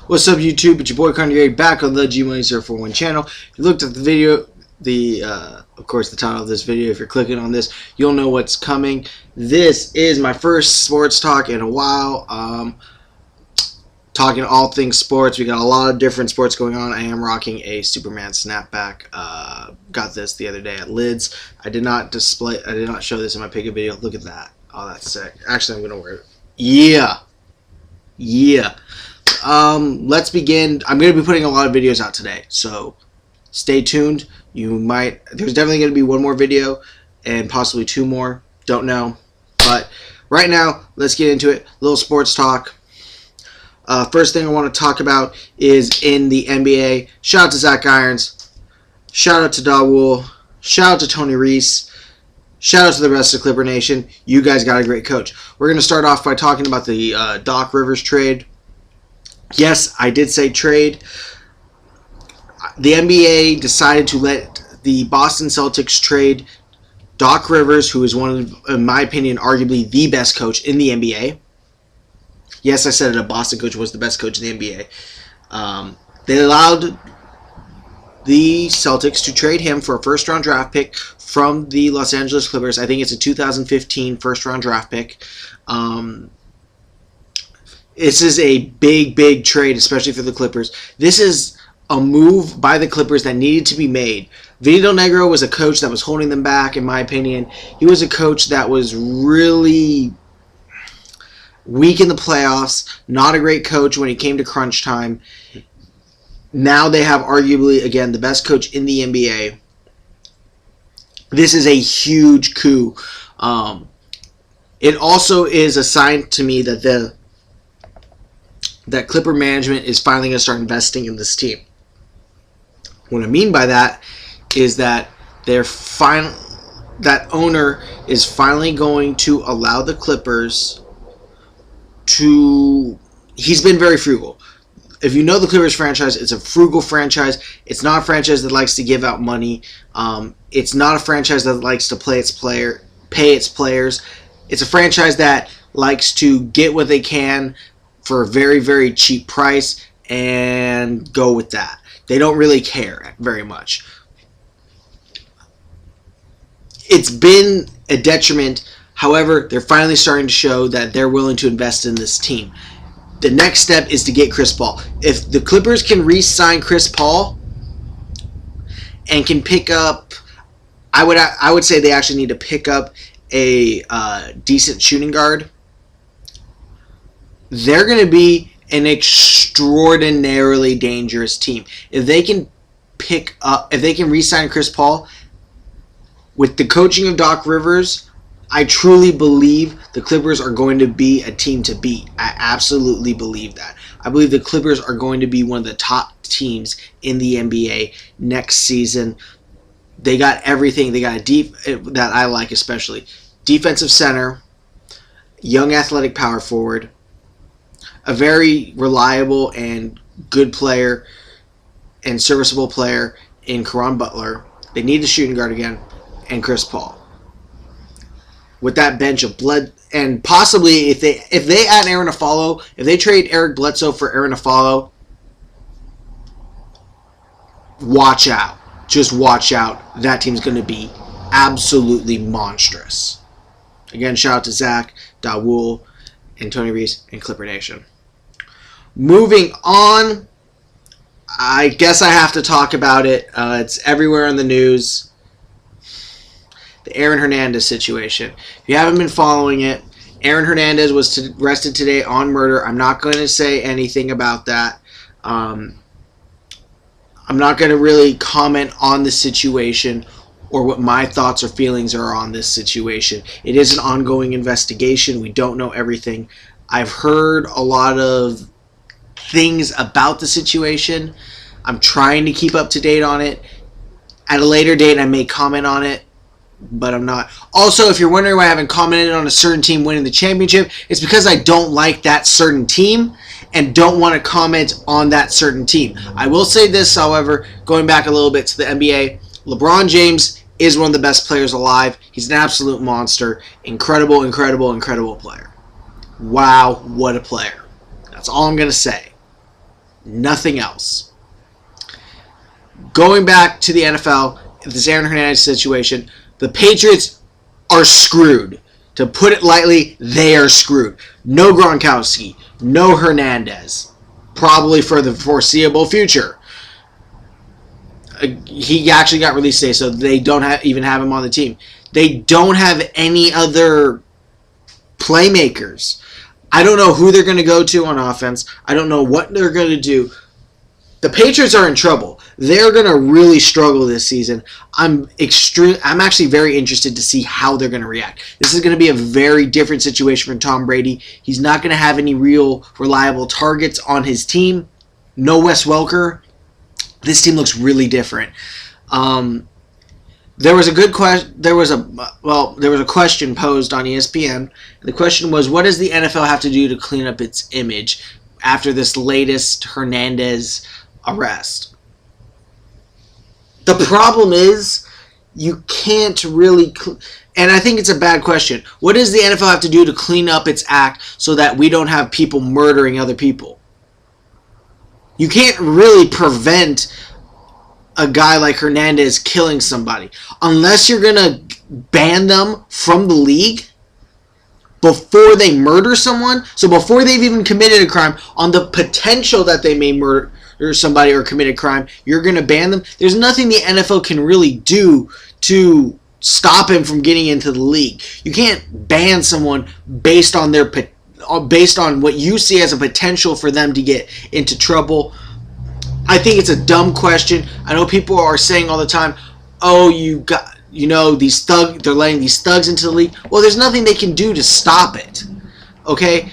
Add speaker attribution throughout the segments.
Speaker 1: What's up, YouTube? It's your boy Carnegie back on the G-Money041 channel. If you looked at the video, of course, the title of this video, if you're clicking on this, you'll know what's coming. This is my first sports talk in a while. Talking all things sports. We got a lot of different sports going on. I am rocking a Superman snapback. Got this the other day at Lids. I did not show this in my pickup video. Look at that. Oh, that's sick. Actually, I'm gonna wear it. Yeah. Let's begin. I'm going to be putting a lot of videos out today, so stay tuned. There's definitely going to be one more video and possibly two more. Don't know. But right now, let's get into it. A little sports talk. First thing I want to talk about is in the NBA. Shout out to Zach Irons. Shout out to Dawool. Shout out to Tony Reese. Shout out to the rest of Clipper Nation. You guys got a great coach. We're going to start off by talking about the Doc Rivers trade. Yes, I did say trade. The NBA decided to let the Boston Celtics trade Doc Rivers, who is one of, in my opinion, arguably the best coach in the NBA. Yes, I said it, a Boston coach was the best coach in the NBA. They allowed the Celtics to trade him for a first-round draft pick from the Los Angeles Clippers. I think it's a 2015 first-round draft pick. This is a big trade, especially for the Clippers. This is a move by the Clippers that needed to be made. Vinny Del Negro was a coach that was holding them back, in my opinion. He was a coach that was really weak in the playoffs, not a great coach when it came to crunch time. Now they have arguably, again, the best coach in the NBA. This is a huge coup. It also is a sign to me that that Clipper management is finally going to start investing in this team. What I mean by that is that that owner is finally going to allow the Clippers to... He's been very frugal. If you know the Clippers franchise, it's a frugal franchise. It's not a franchise that likes to give out money. It's not a franchise that likes to pay its players. It's a franchise that likes to get what they can for a very cheap price and go with that. They don't really care very much. It's been a detriment. However, they're finally starting to show that they're willing to invest in this team. The next step is to get Chris Paul. If the Clippers can re-sign Chris Paul and can pick up, I would say they actually need to pick up a decent shooting guard. They're going to be an extraordinarily dangerous team. If they can re-sign Chris Paul with the coaching of Doc Rivers, I truly believe the Clippers are going to be a team to beat. I absolutely believe that. I believe the Clippers are going to be one of the top teams in the NBA next season. They got everything. They got that I like, especially defensive center, young athletic power forward, a very reliable and good player and serviceable player in Caron Butler. They need the shooting guard again, and Chris Paul. With that bench of blood, and possibly if they add Aaron Affollo, if they trade Eric Bledsoe for Aaron Affollo, watch out. Just watch out. That team's going to be absolutely monstrous. Again, shout out to Zach, Dawool, and Tony Reese, and Clipper Nation. Moving on, I guess I have to talk about it. It's everywhere in the news. The Aaron Hernandez situation. If you haven't been following it, Aaron Hernandez was arrested today on murder. I'm not going to say anything about that. I'm not going to really comment on the situation or what my thoughts or feelings are on this situation. It is an ongoing investigation. We don't know everything. I've heard a lot of things about the situation. I'm trying to keep up to date on it. At a later date, I may comment on it, but I'm not. Also, if you're wondering why I haven't commented on a certain team winning the championship, it's because I don't like that certain team and don't want to comment on that certain team. I will say this, however, going back a little bit to the NBA, LeBron James is one of the best players alive. He's an absolute monster. Incredible player. Wow, what a player. That's all I'm going to say. Nothing else. Going back to the NFL, this Aaron Hernandez situation, the Patriots are screwed. To put it lightly, they are screwed. No Gronkowski, no Hernandez, probably for the foreseeable future. He actually got released today, so they don't even have him on the team. They don't have any other playmakers. I don't know who they're going to go to on offense. I don't know what they're going to do. The Patriots are in trouble. They're going to really struggle this season. I'm actually very interested to see how they're going to react. This is going to be a very different situation for Tom Brady. He's not going to have any real reliable targets on his team. No Wes Welker. This team looks really different. There was a question. There was a question posed on ESPN. The question was, what does the NFL have to do to clean up its image after this latest Hernandez arrest? The problem is you can't really, and I think it's a bad question. What does the NFL have to do to clean up its act so that we don't have people murdering other people? You can't really prevent a guy like Hernandez killing somebody unless you're going to ban them from the league before they murder someone. So before they've even committed a crime, on the potential that they may murder somebody or commit a crime, you're going to ban them. There's nothing the NFL can really do to stop him from getting into the league. You can't ban someone based on what you see as a potential for them to get into trouble. I think it's a dumb question. I know people are saying all the time, "Oh, these thugs, they're letting these thugs into the league." Well, there's nothing they can do to stop it. Okay?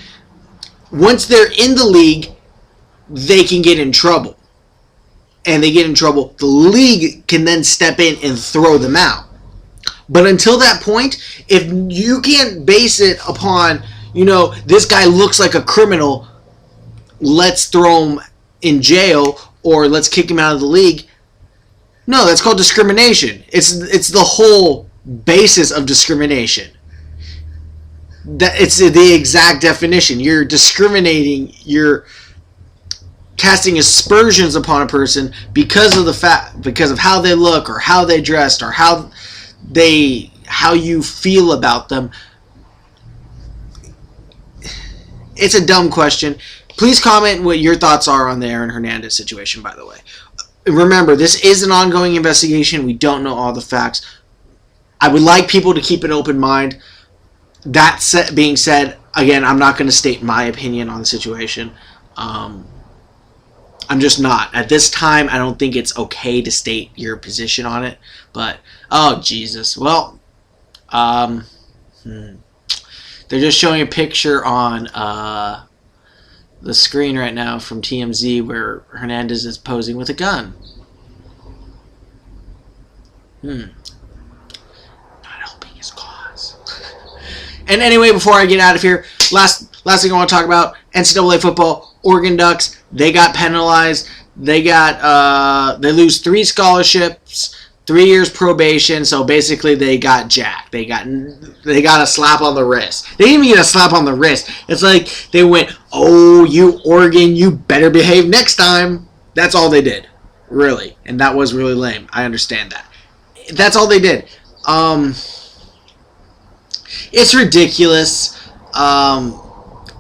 Speaker 1: Once they're in the league, they can get in trouble. And they get in trouble, the league can then step in and throw them out. But until that point, if you can't base it upon, this guy looks like a criminal, let's throw him in jail or let's kick him out of the league. No, that's called discrimination. It's the whole basis of discrimination. It's the exact definition. You're discriminating. You're casting aspersions upon a person because of how they look or how they dressed or how you feel about them. It's a dumb question. Please comment what your thoughts are on the Aaron Hernandez situation, by the way. Remember, this is an ongoing investigation. We don't know all the facts. I would like people to keep an open mind. That being said, again, I'm not going to state my opinion on the situation. I'm just not. At this time, I don't think it's okay to state your position on it. But, oh, Jesus. Well, they're just showing a picture on the screen right now from TMZ where Hernandez is posing with a gun. Not helping his cause. And anyway, before I get out of here, last thing I want to talk about, NCAA football, Oregon Ducks, they got penalized. They lose 3 scholarships, 3 years probation, so basically they got jacked. They got a slap on the wrist. They didn't even get a slap on the wrist. It's like they went, "Oh, you Oregon, you better behave next time." That's all they did, really. And that was really lame. I understand that. That's all they did. It's ridiculous.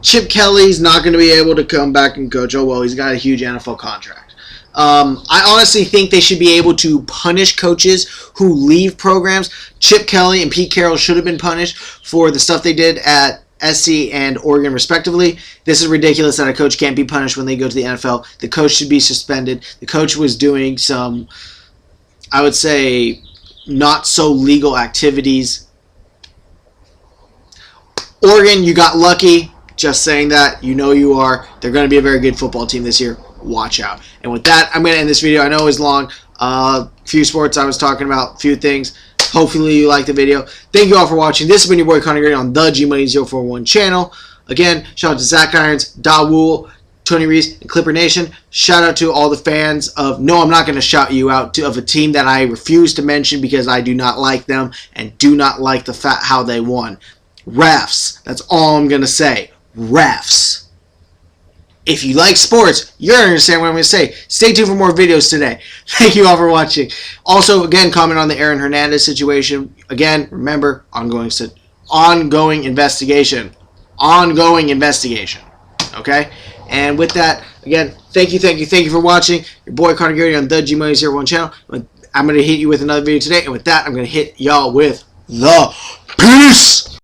Speaker 1: Chip Kelly's not going to be able to come back and coach. Oh, well, he's got a huge NFL contract. I honestly think they should be able to punish coaches who leave programs. Chip Kelly and Pete Carroll should have been punished for the stuff they did at SC and Oregon, respectively. This is ridiculous that a coach can't be punished when they go to the NFL. The coach should be suspended. The coach was doing some, I would say, not so legal activities. Oregon, you got lucky. Just saying that. You are. They're going to be a very good football team this year. Watch out. And with that, I'm going to end this video. I know it was long. Few sports I was talking about. Few things. Hopefully you liked the video. Thank you all for watching. This has been your boy Connor Green on the G-Money041 channel. Again, shout out to Zach Irons, Dawool, Tony Reese, and Clipper Nation. Shout out to all the fans of... No, I'm not going to shout you out of a team that I refuse to mention because I do not like them and do not like how they won. Refs. That's all I'm going to say. Refs. If you like sports, you're going to understand what I'm going to say. Stay tuned for more videos today. Thank you all for watching. Also, again, comment on the Aaron Hernandez situation. Again, remember, ongoing investigation. Ongoing investigation. Okay? And with that, again, thank you for watching. Your boy Connor Garrity on the G-Money01 channel. I'm going to hit you with another video today. And with that, I'm going to hit y'all with the peace.